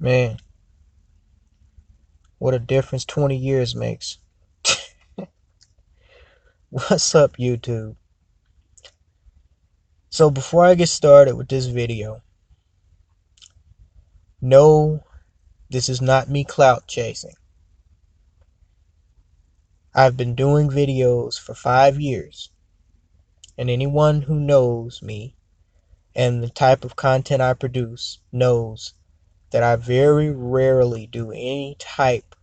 Man, what a difference 20 years makes. What's up, YouTube? So before I get started with this video, no, this is not me clout chasing. I've been doing videos for 5 years, and anyone who knows me and the type of content I produce knows that I very rarely do any type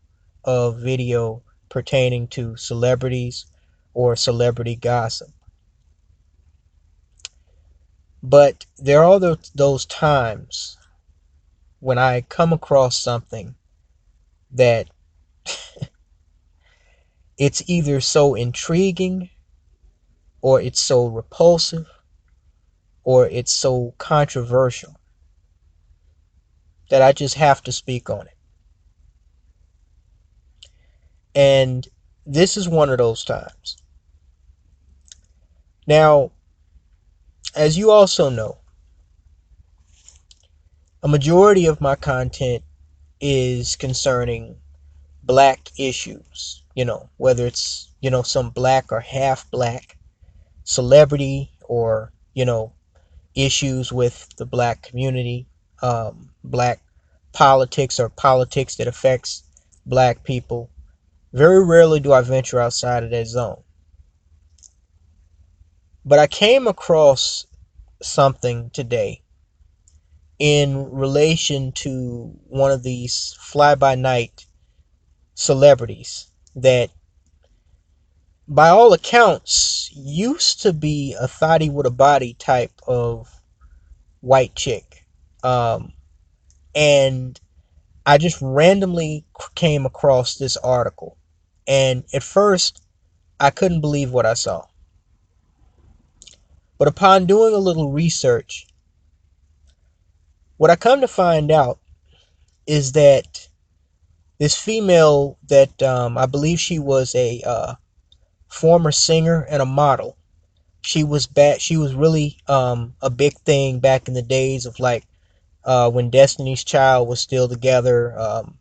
of video pertaining to celebrities or celebrity gossip. But there are those times when I come across something that it's either so intriguing, or it's so repulsive, or it's so controversial that I just have to speak on it. And this is one of those times. Now, as you also know, a majority of my content is concerning black issues, whether it's, some black or half black celebrity, or, issues with the black community, black politics, or politics that affects black people. Very rarely do I venture outside of that zone. But I came across something today in relation to one of these fly-by-night celebrities that, by all accounts, used to be a thotty with a body type of white chick. And I just randomly came across this article. And at first, I couldn't believe what I saw. But upon doing a little research, what I come to find out is that this female that, I believe she was a former singer and a model. She was really a big thing back in the days of, like, when Destiny's Child was still together.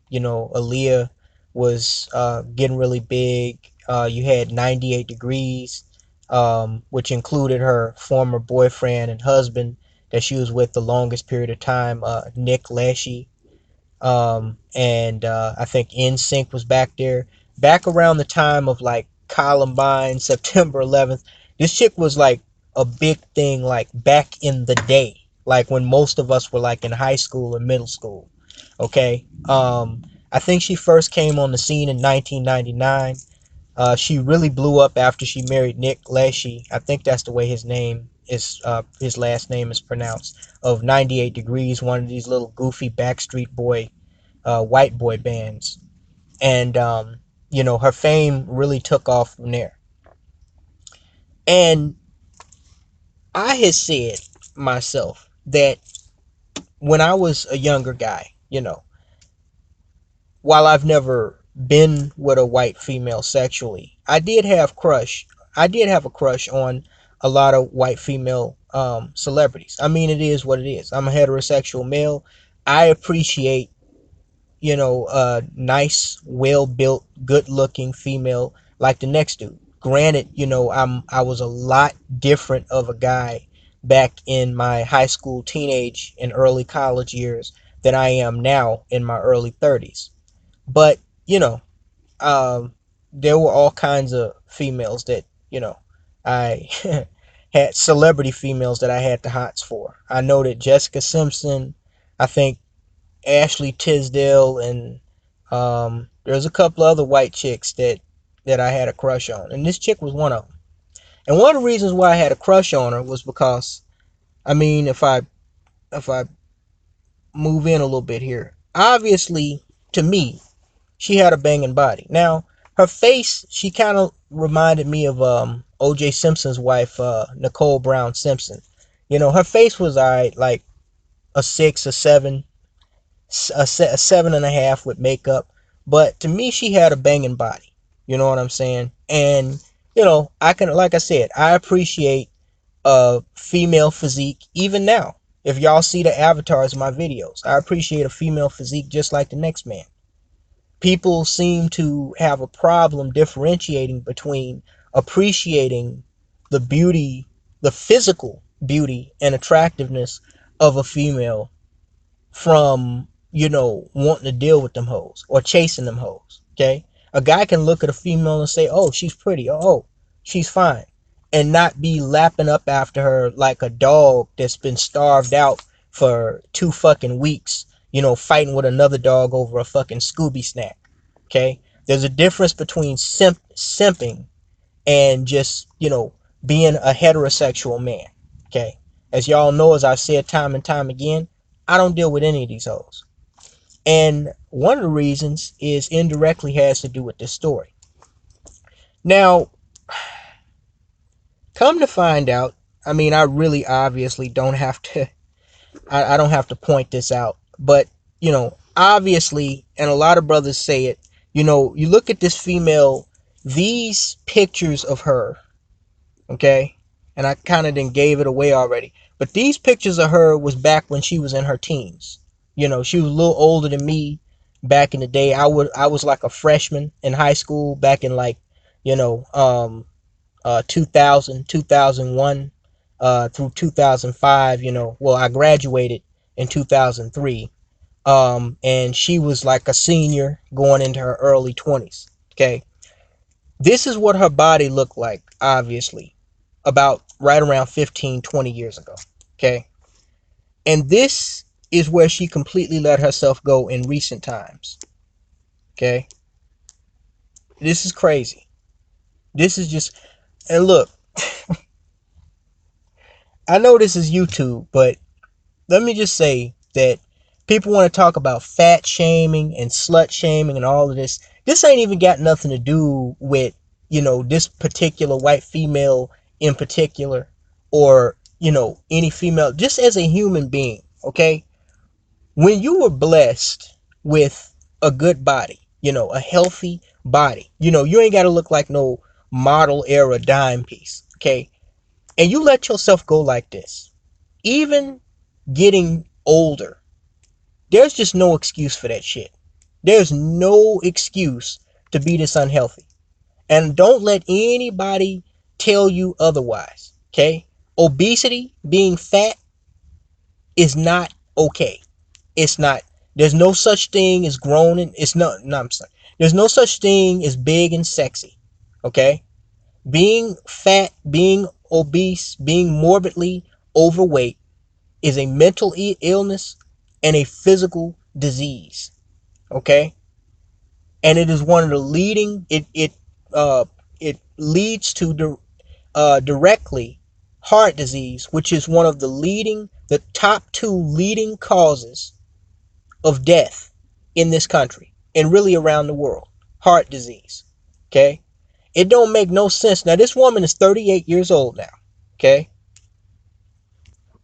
Aaliyah was getting really big. You had 98 Degrees, which included her former boyfriend and husband that she was with the longest period of time, Nick Lachey. And I think NSYNC was back there. Back around the time of, like, Columbine, September 11th. This chick was like a big thing, like back in the day, like when most of us were like in high school or middle school. Okay. I think she first came on the scene in 1999. She really blew up after she married Nick Lachey. I think that's the way his last name is pronounced. Of 98 Degrees, one of these little goofy Backstreet Boy, white boy bands. And her fame really took off from there. And I had said myself that when I was a younger guy, while I've never been with a white female sexually, I did have a crush on a lot of white female celebrities. I mean, it is what it is. I'm a heterosexual male. I appreciate, a nice, well built, good looking female like the next dude. Granted, I was a lot different of a guy back in my high school, teenage, and early college years than I am now in my early 30s. But, um, there were all kinds of females that, I had celebrity females that I had the hots for. I know that Jessica Simpson, I think Ashley Tisdale, and there's a couple other white chicks that I had a crush on, and this chick was one of them. And one of the reasons why I had a crush on her was because, I mean, if I move in a little bit here, obviously, to me, she had a banging body. Now, her face, she kind of reminded me of O.J. Simpson's wife, Nicole Brown Simpson. Her face was alright, like a 6, a 7, a 7.5 with makeup. But to me, she had a banging body. You know what I'm saying? And, I can, like I said, I appreciate female physique even now. If y'all see the avatars of my videos, I appreciate a female physique just like the next man. People seem to have a problem differentiating between appreciating the beauty, the physical beauty and attractiveness of a female from, wanting to deal with them hoes or chasing them hoes. Okay. A guy can look at a female and say, oh, she's pretty. Oh, she's fine. And not be lapping up after her like a dog that's been starved out for 2 fucking weeks, fighting with another dog over a fucking Scooby snack. Okay. There's a difference between simping and just, being a heterosexual man. Okay. As y'all know, as I've said time and time again, I don't deal with any of these hoes. And one of the reasons is indirectly has to do with this story. Now, come to find out, I mean, I really obviously don't have to, I don't have to point this out, but, obviously, and a lot of brothers say it, you look at this female, these pictures of her, okay? And I kind of then gave it away already. But these pictures of her was back when she was in her teens. She was a little older than me back in the day. I was like a freshman in high school back in like, 2000, 2001 through 2005, well, I graduated in 2003. And she was like a senior going into her early 20s. Okay. This is what her body looked like, obviously, about right around 15, 20 years ago. Okay. And this is where she completely let herself go in recent times. Okay. This is crazy. This is just, and look, I know this is YouTube, but let me just say that people want to talk about fat shaming and slut shaming and all of this. This ain't even got nothing to do with, this particular white female in particular, or, any female, just as a human being, okay? When you were blessed with a good body, a healthy body, you ain't got to look like no model era dime piece, okay? And you let yourself go like this, even getting older, there's just no excuse for that shit. There's no excuse to be this unhealthy. And don't let anybody tell you otherwise. Okay? Obesity, being fat, is not okay. It's not. There's no such thing as grown and it's not. No, I'm sorry. There's no such thing as big and sexy. Okay? Being fat, being obese, being morbidly overweight is a mental illness and a physical disease. Okay? And it is one of the leading, it leads to directly heart disease, which is one of the top two leading causes of death in this country and really around the world. Heart disease. Okay? It don't make no sense. Now this woman is 38 years old now. Okay?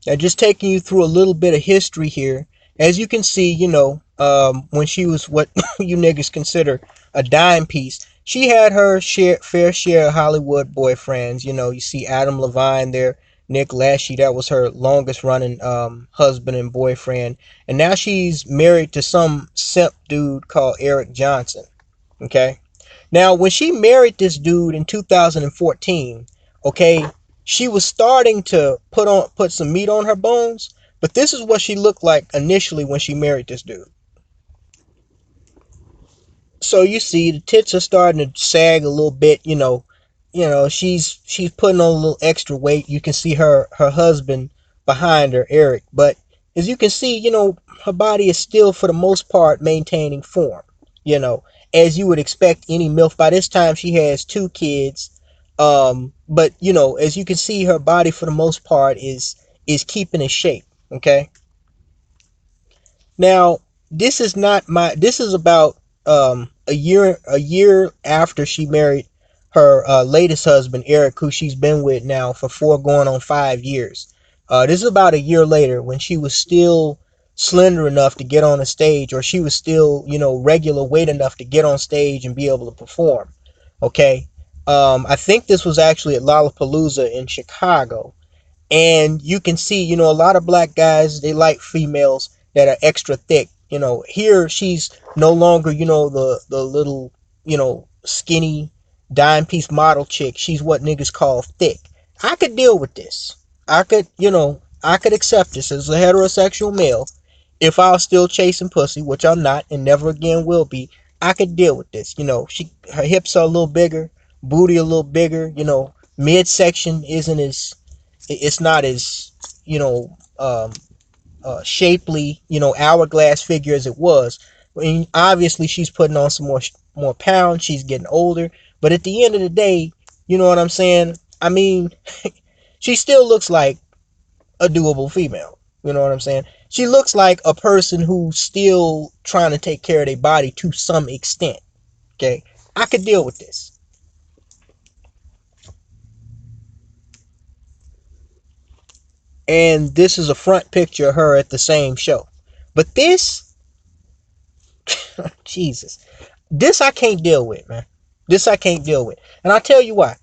Now, just taking you through a little bit of history here. As you can see, when she was what you niggas consider a dime piece, she had her fair share of Hollywood boyfriends. You see Adam Levine there, Nick Lachey, that was her longest running husband and boyfriend. And now she's married to some simp dude called Eric Johnson. Okay? Now, when she married this dude in 2014, okay, she was starting to put some meat on her bones, but this is what she looked like initially when she married this dude. So you see the tits are starting to sag a little bit, she's putting on a little extra weight. You can see her husband behind her, Eric, but as you can see, her body is still for the most part maintaining form, as you would expect any MILF. By this time she has 2 kids. But as you can see, her body for the most part is keeping in shape. Okay. Now, this is about a year after she married her latest husband, Eric, who she's been with now for 4 going on 5 years. This is about a year later when she was still slender enough to get on a stage, or she was still, regular weight enough to get on stage and be able to perform. Okay. I think this was actually at Lollapalooza in Chicago. And you can see, a lot of black guys, they like females that are extra thick. Here she's no longer, the little, skinny dime piece model chick. She's what niggas call thick. I could deal with this. I could accept this as a heterosexual male if I was still chasing pussy, which I'm not and never again will be. I could deal with this. Her hips are a little bigger, booty a little bigger. Midsection isn't as, it's not as, shapely, hourglass figure as it was. I mean, obviously she's putting on some more pounds. She's getting older, but at the end of the day, you know what I'm saying? I mean, she still looks like a doable female. You know what I'm saying? She looks like a person who's still trying to take care of their body to some extent. Okay, I could deal with this. And this is a front picture of her at the same show. But this, Jesus, this I can't deal with, man. This I can't deal with. And I'll tell you why.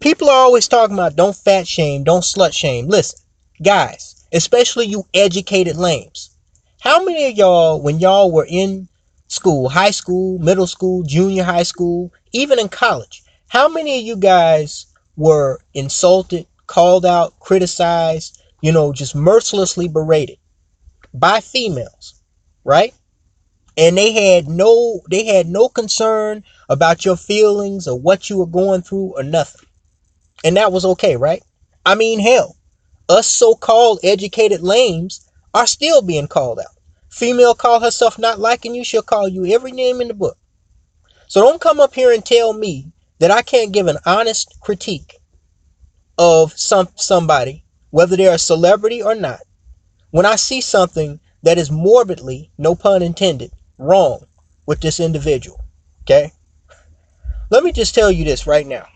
People are always talking about don't fat shame, don't slut shame. Listen, guys, especially you educated lames. How many of y'all, when y'all were in school, high school, middle school, junior high school, even in college, how many of you guys were insulted, called out, criticized, just mercilessly berated by females, right? And they had no concern about your feelings or what you were going through or nothing. And that was okay, right? I mean, hell, us so-called educated lames are still being called out. Female call herself not liking you, she'll call you every name in the book. So don't come up here and tell me that I can't give an honest critique of somebody, whether they're a celebrity or not, when I see something that is morbidly, no pun intended, wrong with this individual. Okay? Let me just tell you this right now.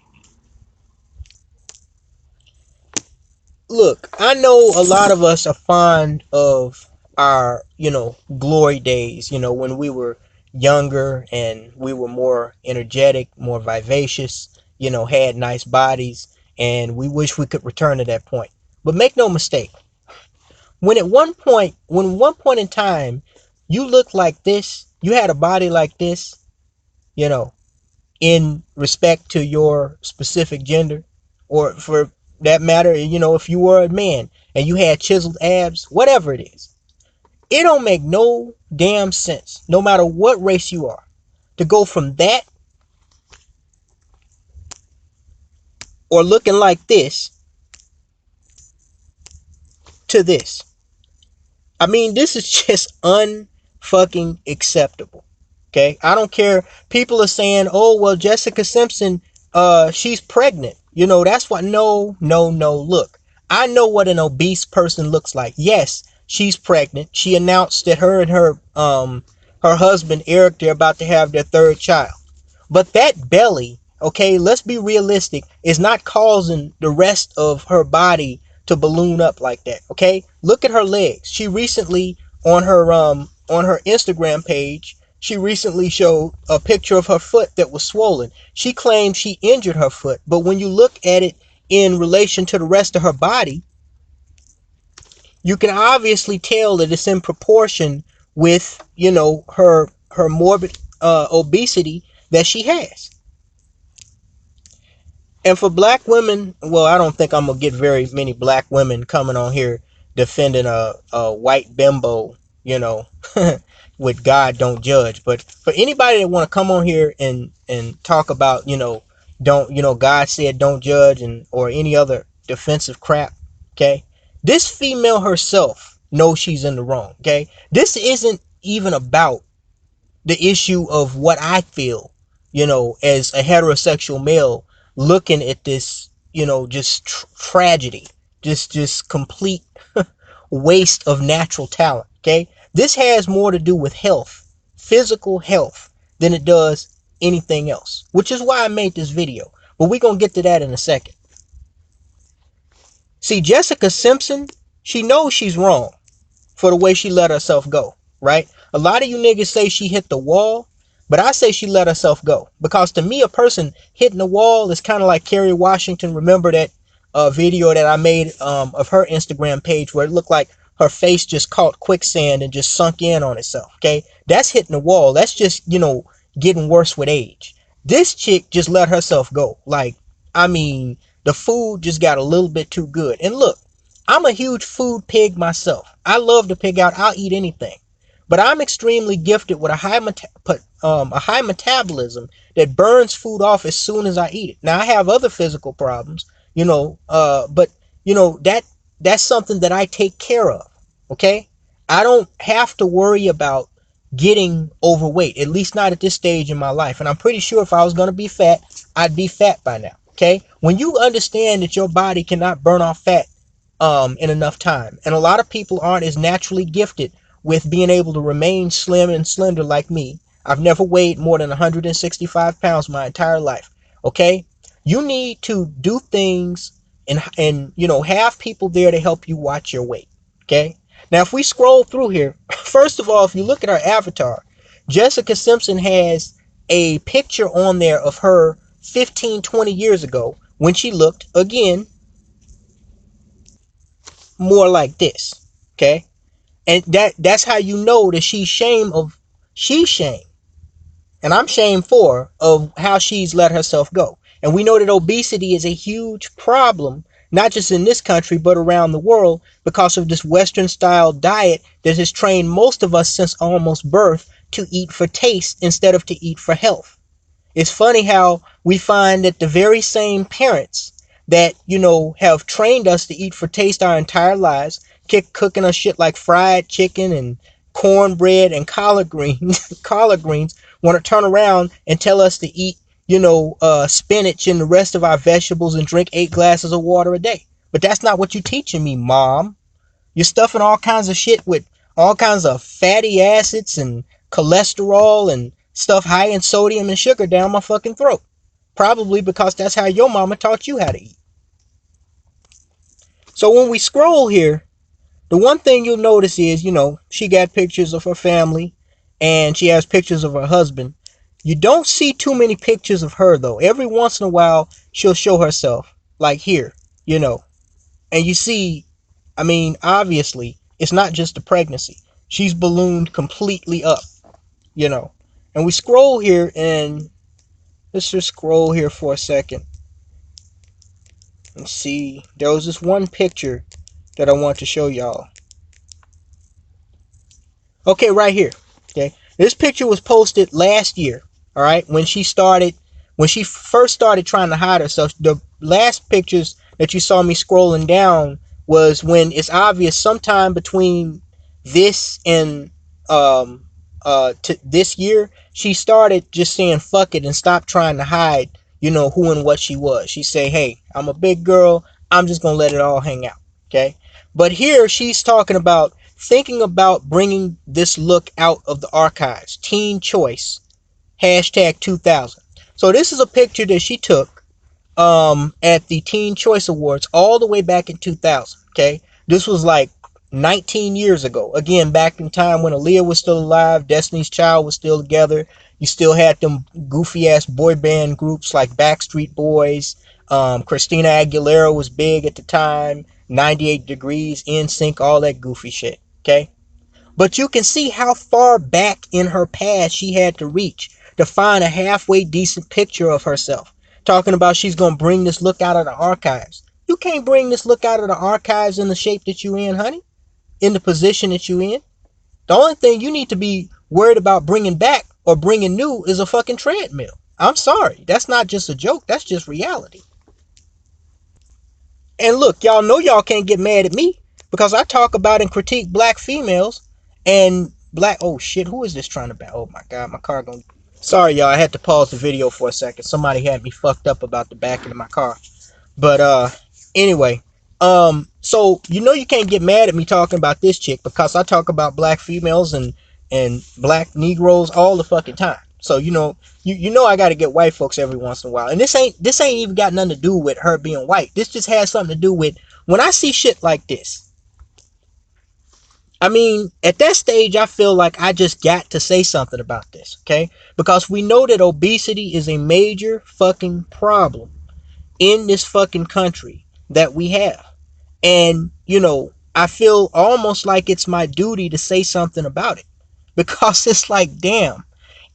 Look, I know a lot of us are fond of our, glory days, when we were younger and we were more energetic, more vivacious, had nice bodies, and we wish we could return to that point. But make no mistake, when one point in time you looked like this, you had a body like this, you know, in respect to your specific gender, or for that matter, if you were a man and you had chiseled abs, whatever it is, it don't make no damn sense, no matter what race you are, to go from that or looking like this to this. I mean, this is just unfucking acceptable. Okay, I don't care. People are saying, "Oh, well, Jessica Simpson, she's pregnant." That's why. No, no, no. Look, I know what an obese person looks like. Yes, she's pregnant. She announced that her and her husband Eric, they're about to have their third child. But that belly, okay, let's be realistic, is not causing the rest of her body to balloon up like that. Okay, look at her legs. She recently on her Instagram page, she recently showed a picture of her foot that was swollen. She claimed she injured her foot, but when you look at it in relation to the rest of her body, you can obviously tell that it's in proportion with, her morbid obesity that she has. And for black women, well, I don't think I'm gonna get very many black women coming on here defending a white bimbo, you know, with God don't judge. But for anybody that want to come on here and talk about, don't, God said don't judge, and or any other defensive crap, okay? This female herself knows she's in the wrong, okay? This isn't even about the issue of what I feel, as a heterosexual male looking at this, just tragedy, just complete waste of natural talent. Okay, this has more to do with health, physical health, than it does anything else, which is why I made this video. But we're gonna get to that in a second. See, Jessica Simpson, she knows she's wrong for the way she let herself go, right? A lot of you niggas say she hit the wall, but I say she let herself go. Because to me, a person hitting the wall is kind of like Kerry Washington. Remember that video that I made of her Instagram page where it looked like her face just caught quicksand and just sunk in on itself. Okay, that's hitting the wall. That's just, getting worse with age. This chick just let herself go. Like, I mean, the food just got a little bit too good. And look, I'm a huge food pig myself. I love to pig out. I'll eat anything. But I'm extremely gifted with a high metabolism that burns food off as soon as I eat it. Now I have other physical problems, but that's something that I take care of. Okay, I don't have to worry about getting overweight, at least not at this stage in my life. And I'm pretty sure if I was going to be fat, I'd be fat by now. Okay, when you understand that your body cannot burn off fat in enough time, and a lot of people aren't as naturally gifted with being able to remain slim and slender like me. I've never weighed more than 165 pounds my entire life. Okay, you need to do things and have people there to help you watch your weight. Okay, now if we scroll through here, first of all, if you look at her avatar, Jessica Simpson has a picture on there of her 15-20 years ago when she looked, again, more like this. Okay, and that's how you know that she's shame, and I'm shamed for of how she's let herself go. And we know that obesity is a huge problem, not just in this country but around the world, because of this Western style diet that has trained most of us since almost birth to eat for taste instead of to eat for health. It's funny how we find that the very same parents that, have trained us to eat for taste our entire lives, cooking us shit like fried chicken and cornbread and collard greens, collard greens, want to turn around and tell us to eat, spinach and the rest of our vegetables and drink 8 glasses of water a day. But that's not what you're teaching me, Mom. You're stuffing all kinds of shit with all kinds of fatty acids and cholesterol and stuff high in sodium and sugar down my fucking throat. Probably because that's how your mama taught you how to eat. So when we scroll here, the one thing you'll notice is, she got pictures of her family and she has pictures of her husband. You don't see too many pictures of her though. Every once in a while, she'll show herself, like here, and you see, I mean, obviously, it's not just the pregnancy. She's ballooned completely up, And we scroll here and let's just scroll here for a second and see. There was this one picture that I want to show y'all. Okay, right here. Okay, this picture was posted last year. All right, when she first started trying to hide herself. The last pictures that you saw me scrolling down was when it's obvious sometime between this and this year, she started just saying fuck it and stopped trying to hide, who and what she was. She say, hey, I'm a big girl. I'm just going to let it all hang out. Okay. But here she's talking about thinking about bringing this look out of the archives. Teen Choice, hashtag 2000. So this is a picture that she took at the Teen Choice Awards all the way back in 2000. Okay. This was like 19 years ago. Again, back in time when Aaliyah was still alive, Destiny's Child was still together. You still had them goofy ass boy band groups like Backstreet Boys. Christina Aguilera was big at the time. 98 Degrees, NSYNC, all that goofy shit. Okay? But you can see how far back in her past she had to reach to find a halfway decent picture of herself. Talking about she's going to bring this look out of the archives. You can't bring this look out of the archives in the shape that you in, honey. In the position that you in. The only thing you need to be worried about bringing back or bringing new is a fucking treadmill. I'm sorry. That's not just a joke. That's just reality. And look, y'all know y'all can't get mad at me because I talk about and critique black females and black... Oh shit, who is this trying to bat? Oh my god, my car going... Sorry y'all, I had to pause the video for a second. Somebody had me fucked up about the back of my car. But anyway, so you can't get mad at me talking about this chick because I talk about black females and black Negroes all the fucking time. So you know I got to get white folks every once in a while. And this ain't even got nothing to do with her being white. This just has something to do with when I see shit like this. I mean, at that stage, I feel like I just got to say something about this, okay? Because we know that obesity is a major fucking problem in this fucking country. that we have. And, I feel almost like it's my duty to say something about it because it's like, damn,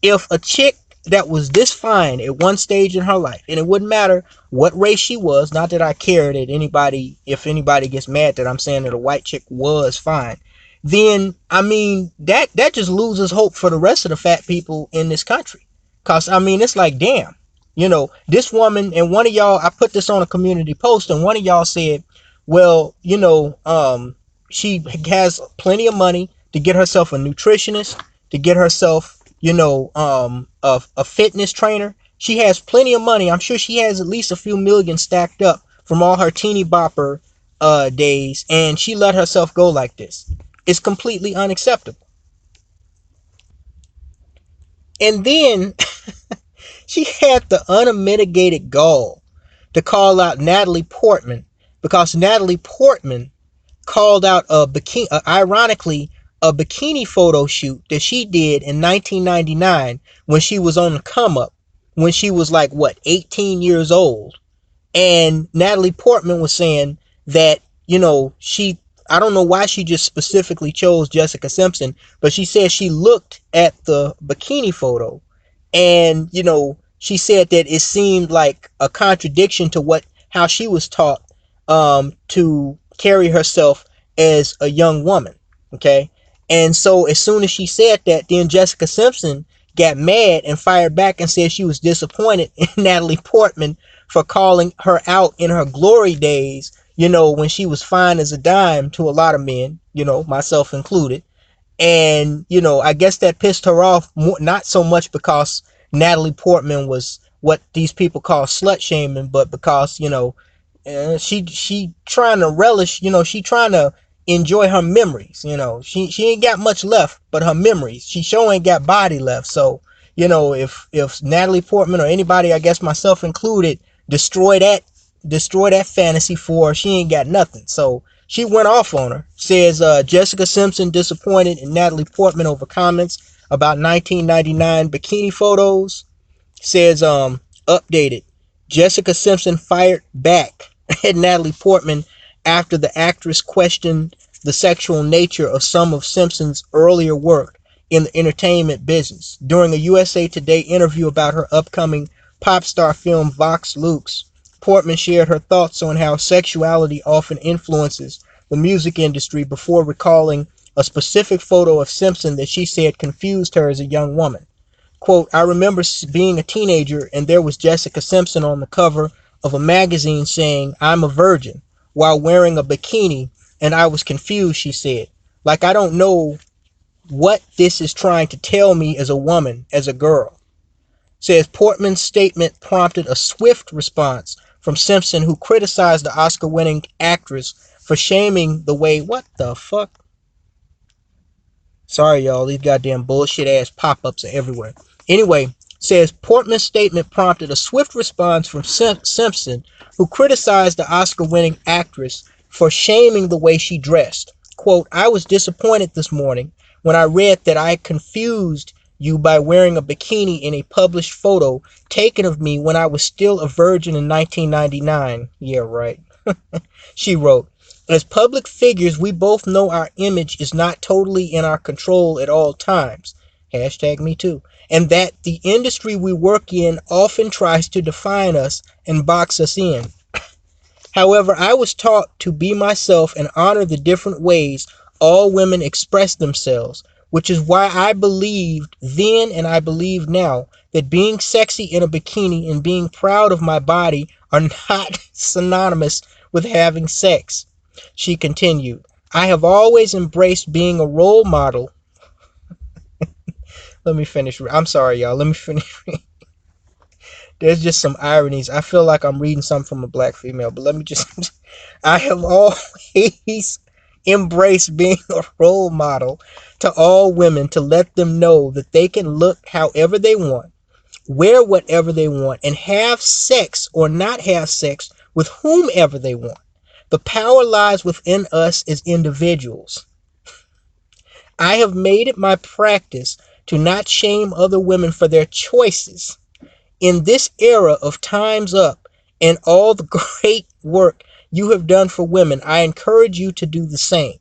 if a chick that was this fine at one stage in her life, and it wouldn't matter what race she was, not that I care that anybody, if anybody gets mad that I'm saying that a white chick was fine, then I mean that just loses hope for the rest of the fat people in this country. Cause I mean it's like damn, this woman, and one of y'all, I put this on a community post, and one of y'all said, well, she has plenty of money to get herself a nutritionist, to get herself, a fitness trainer. She has plenty of money. I'm sure she has at least a few million stacked up from all her teeny bopper days, and she let herself go like this. It's completely unacceptable. And then she had the unmitigated gall to call out Natalie Portman, because Natalie Portman called out a bikini, ironically, a bikini photo shoot that she did in 1999 when she was on the come up, when she was like, what, 18 years old. And Natalie Portman was saying that, I don't know why she just specifically chose Jessica Simpson, but she said she looked at the bikini photo and, she said that it seemed like a contradiction to how she was taught to carry herself as a young woman. Okay. And so as soon as she said that, then Jessica Simpson got mad and fired back and said she was disappointed in Natalie Portman for calling her out in her glory days, when she was fine as a dime to a lot of men, myself included. And, I guess that pissed her off more, not so much because Natalie Portman was what these people call slut shaming, but because, she trying to relish, she trying to enjoy her memories. She ain't got much left but her memories. She sure ain't got body left. So, if Natalie Portman or anybody, I guess myself included, destroy that fantasy for her, she ain't got nothing. So she went off on her. Says Jessica Simpson disappointed in Natalie Portman over comments about 1999 bikini photos. Says updated. Jessica Simpson fired back at Natalie Portman after the actress questioned the sexual nature of some of Simpson's earlier work in the entertainment business. During a USA Today interview about her upcoming pop star film Vox Lux, Portman shared her thoughts on how sexuality often influences the music industry before recalling a specific photo of Simpson that she said confused her as a young woman. Quote, I remember being a teenager and there was Jessica Simpson on the cover of a magazine saying, I'm a virgin, while wearing a bikini, and I was confused, she said. Like, I don't know what this is trying to tell me as a woman, as a girl. Says Portman's statement prompted a swift response from Simpson, who criticized the Oscar-winning actress for shaming the way, what the fuck? Sorry, y'all, these goddamn bullshit ass pop-ups are everywhere. Anyway, says Portman's statement prompted a swift response from Simpson, who criticized the Oscar-winning actress for shaming the way she dressed. Quote, I was disappointed this morning when I read that I confused you by wearing a bikini in a published photo taken of me when I was still a virgin in 1999. Yeah, right. She wrote, as public figures, we both know our image is not totally in our control at all times. Hashtag me too. And that the industry we work in often tries to define us and box us in. However, I was taught to be myself and honor the different ways all women express themselves, which is why I believed then and I believe now that being sexy in a bikini and being proud of my body are not synonymous with having sex. She continued, I have always embraced being a role model. Let me finish. I'm sorry, y'all. Let me finish. There's just some ironies. I feel like I'm reading something from a black female, but let me just. I have always embraced being a role model to all women to let them know that they can look however they want, wear whatever they want, and have sex or not have sex with whomever they want. The power lies within us as individuals. I have made it my practice to not shame other women for their choices. In this era of Time's Up and all the great work you have done for women, I encourage you to do the same.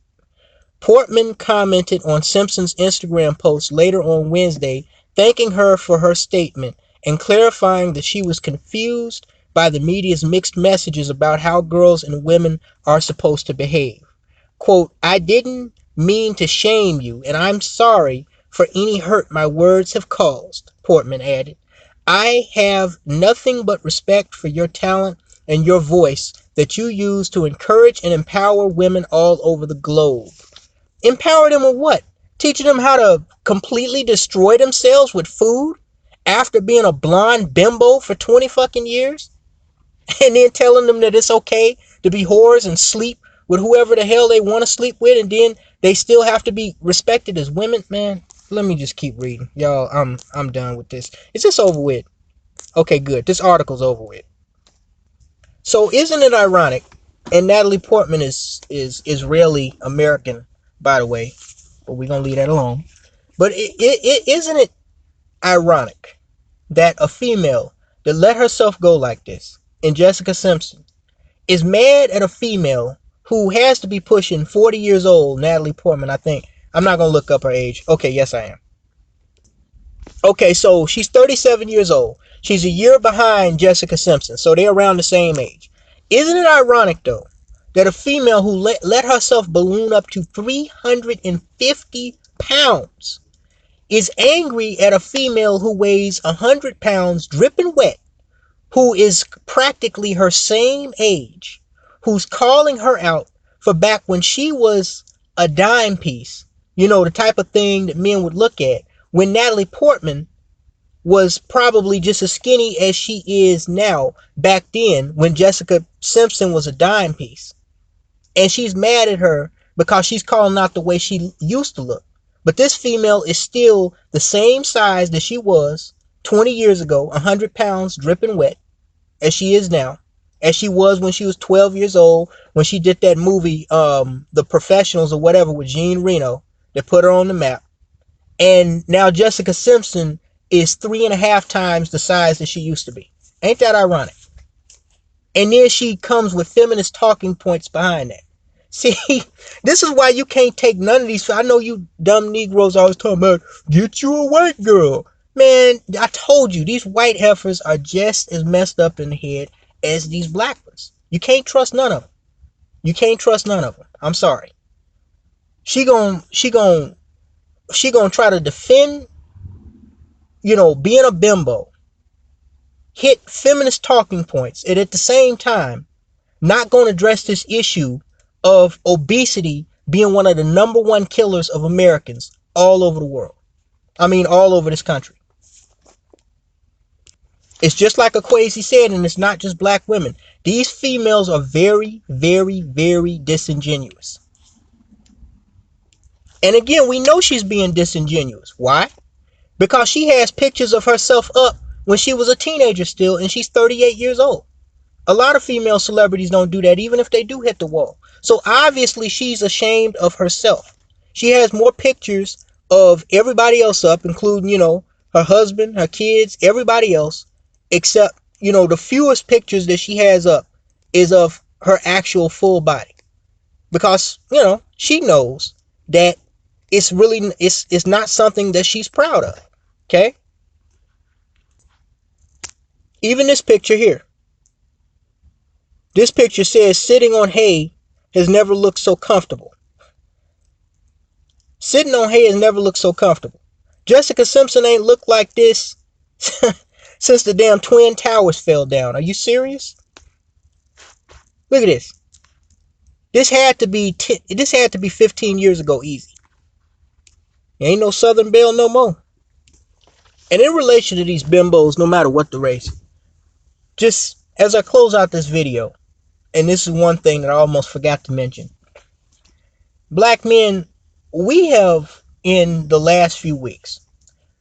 Portman commented on Simpson's Instagram post later on Wednesday, thanking her for her statement and clarifying that she was confused by the media's mixed messages about how girls and women are supposed to behave. Quote, I didn't mean to shame you, and I'm sorry for any hurt my words have caused, Portman added. I have nothing but respect for your talent and your voice that you use to encourage and empower women all over the globe. Empower them with what? Teaching them how to completely destroy themselves with food after being a blonde bimbo for 20 fucking years? And then telling them that it's okay to be whores and sleep with whoever the hell they want to sleep with, and then they still have to be respected as women? Man, let me just keep reading. Y'all, I'm done with this. Is this over with? Okay, good. This article's over with. So isn't it ironic? And Natalie Portman is Israeli American, by the way, but we're gonna leave that alone. But isn't it ironic that a female that let herself go like this, in Jessica Simpson, is mad at a female who has to be pushing 40 years old, Natalie Portman, I think. I'm not gonna look up her age. Okay, yes I am. Okay, so she's 37 years old. She's a year behind Jessica Simpson, so they're around the same age. Isn't it ironic, though, that a female who let herself balloon up to 350 pounds is angry at a female who weighs 100 pounds dripping wet, who is practically her same age, who's calling her out for back when she was a dime piece, you know, the type of thing that men would look at, when Natalie Portman was probably just as skinny as she is now back then when Jessica Simpson was a dime piece. And she's mad at her because she's calling out the way she used to look. But this female is still the same size that she was 20 years ago, 100 pounds dripping wet, as she is now, as she was when she was 12 years old, when she did that movie, The Professionals or whatever, with Jean Reno, that put her on the map. And now Jessica Simpson is 3.5 times the size that she used to be. Ain't that ironic? And then she comes with feminist talking points behind that. See, this is why you can't take none of these. I know you dumb Negroes always talking about, get you a white girl. Man, I told you, these white heifers are just as messed up in the head as these black ones. You can't trust none of them. You can't trust none of them. I'm sorry. She gon' try to defend, you know, being a bimbo, hit feminist talking points, and at the same time, not going to address this issue of obesity being one of the number one killers of Americans all over the world. I mean, all over this country. It's just like Akwesi said, and it's not just black women. These females are very, very, very disingenuous. And again, we know she's being disingenuous. Why? Because she has pictures of herself up when she was a teenager still, and she's 38 years old. A lot of female celebrities don't do that, even if they do hit the wall. So obviously she's ashamed of herself. She has more pictures of everybody else up, including, you know, her husband, her kids, everybody else, except, you know, the fewest pictures that she has up is of her actual full body. Because, you know, she knows that it's not something that she's proud of. Okay? Even this picture here. This picture says sitting on hay has never looked so comfortable. Sitting on hay has never looked so comfortable. Jessica Simpson ain't looked like this since the damn Twin Towers fell down. Are you serious? Look at this. This had to be 15 years ago easy. Ain't no Southern Belle no more. And in relation to these bimbos, no matter what the race, just as I close out this video, and this is one thing that I almost forgot to mention. Black men, we have, in the last few weeks,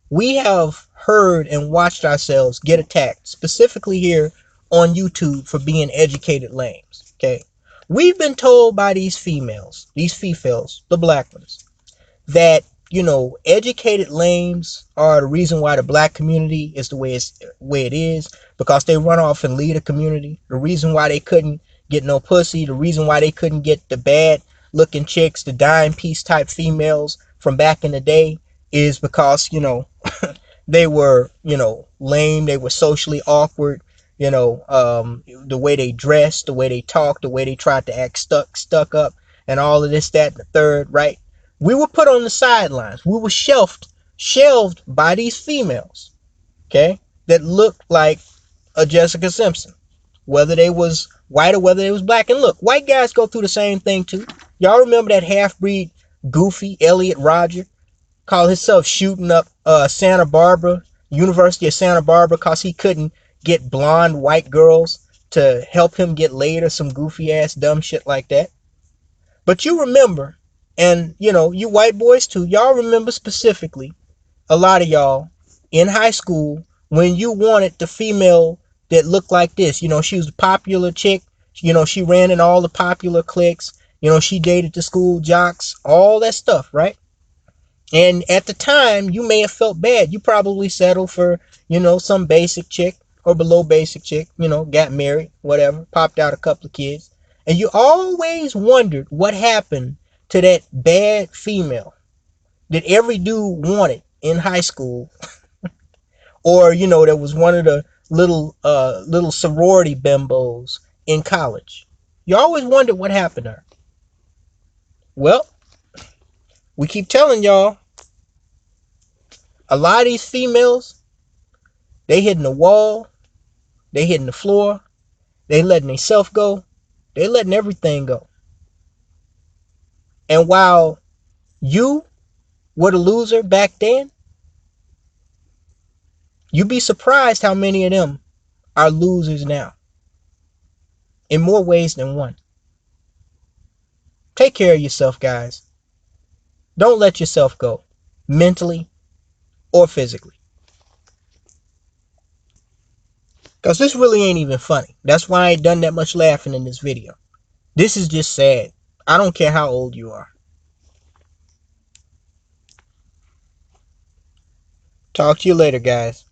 we have heard and watched ourselves get attacked, specifically here on YouTube, for being educated lames. Okay? We've been told by these females, the black ones, that, you know, educated lames are the reason why the black community is the way it is, because they run off and lead a community. The reason why they couldn't get no pussy. The reason why they couldn't get the bad looking chicks, the dime piece type females from back in the day, is because, they were, lame. They were socially awkward. The way they dressed, the way they talked, the way they tried to act stuck up, and all of this, that, and the third, right? We were put on the sidelines. We were shelved by these females, okay, that looked like a Jessica Simpson, whether they was white or whether they was black. And look, white guys go through the same thing too. Y'all remember that half-breed goofy Elliot Rodger called himself shooting up Santa Barbara, University of Santa Barbara, because he couldn't get blonde white girls to help him get laid or some goofy ass dumb shit like that. But you remember, and you white boys too, y'all remember specifically, a lot of y'all in high school, when you wanted the female that looked like this. She was a popular chick. She ran in all the popular cliques. She dated the school jocks, all that stuff, right? And at the time, you may have felt bad. You probably settled for, some basic chick or below basic chick, got married, whatever, popped out a couple of kids. And you always wondered what happened to that bad female that every dude wanted in high school, or that was one of the little sorority bimbos in college. You always wondered what happened to her. Well, we keep telling y'all, a lot of these females, they hitting the wall, they hitting the floor, they letting themselves go, they letting everything go. And while you were the loser back then, you'd be surprised how many of them are losers now, in more ways than one. Take care of yourself, guys. Don't let yourself go, mentally or physically. Because this really ain't even funny. That's why I ain't done that much laughing in this video. This is just sad. I don't care how old you are. Talk to you later, guys.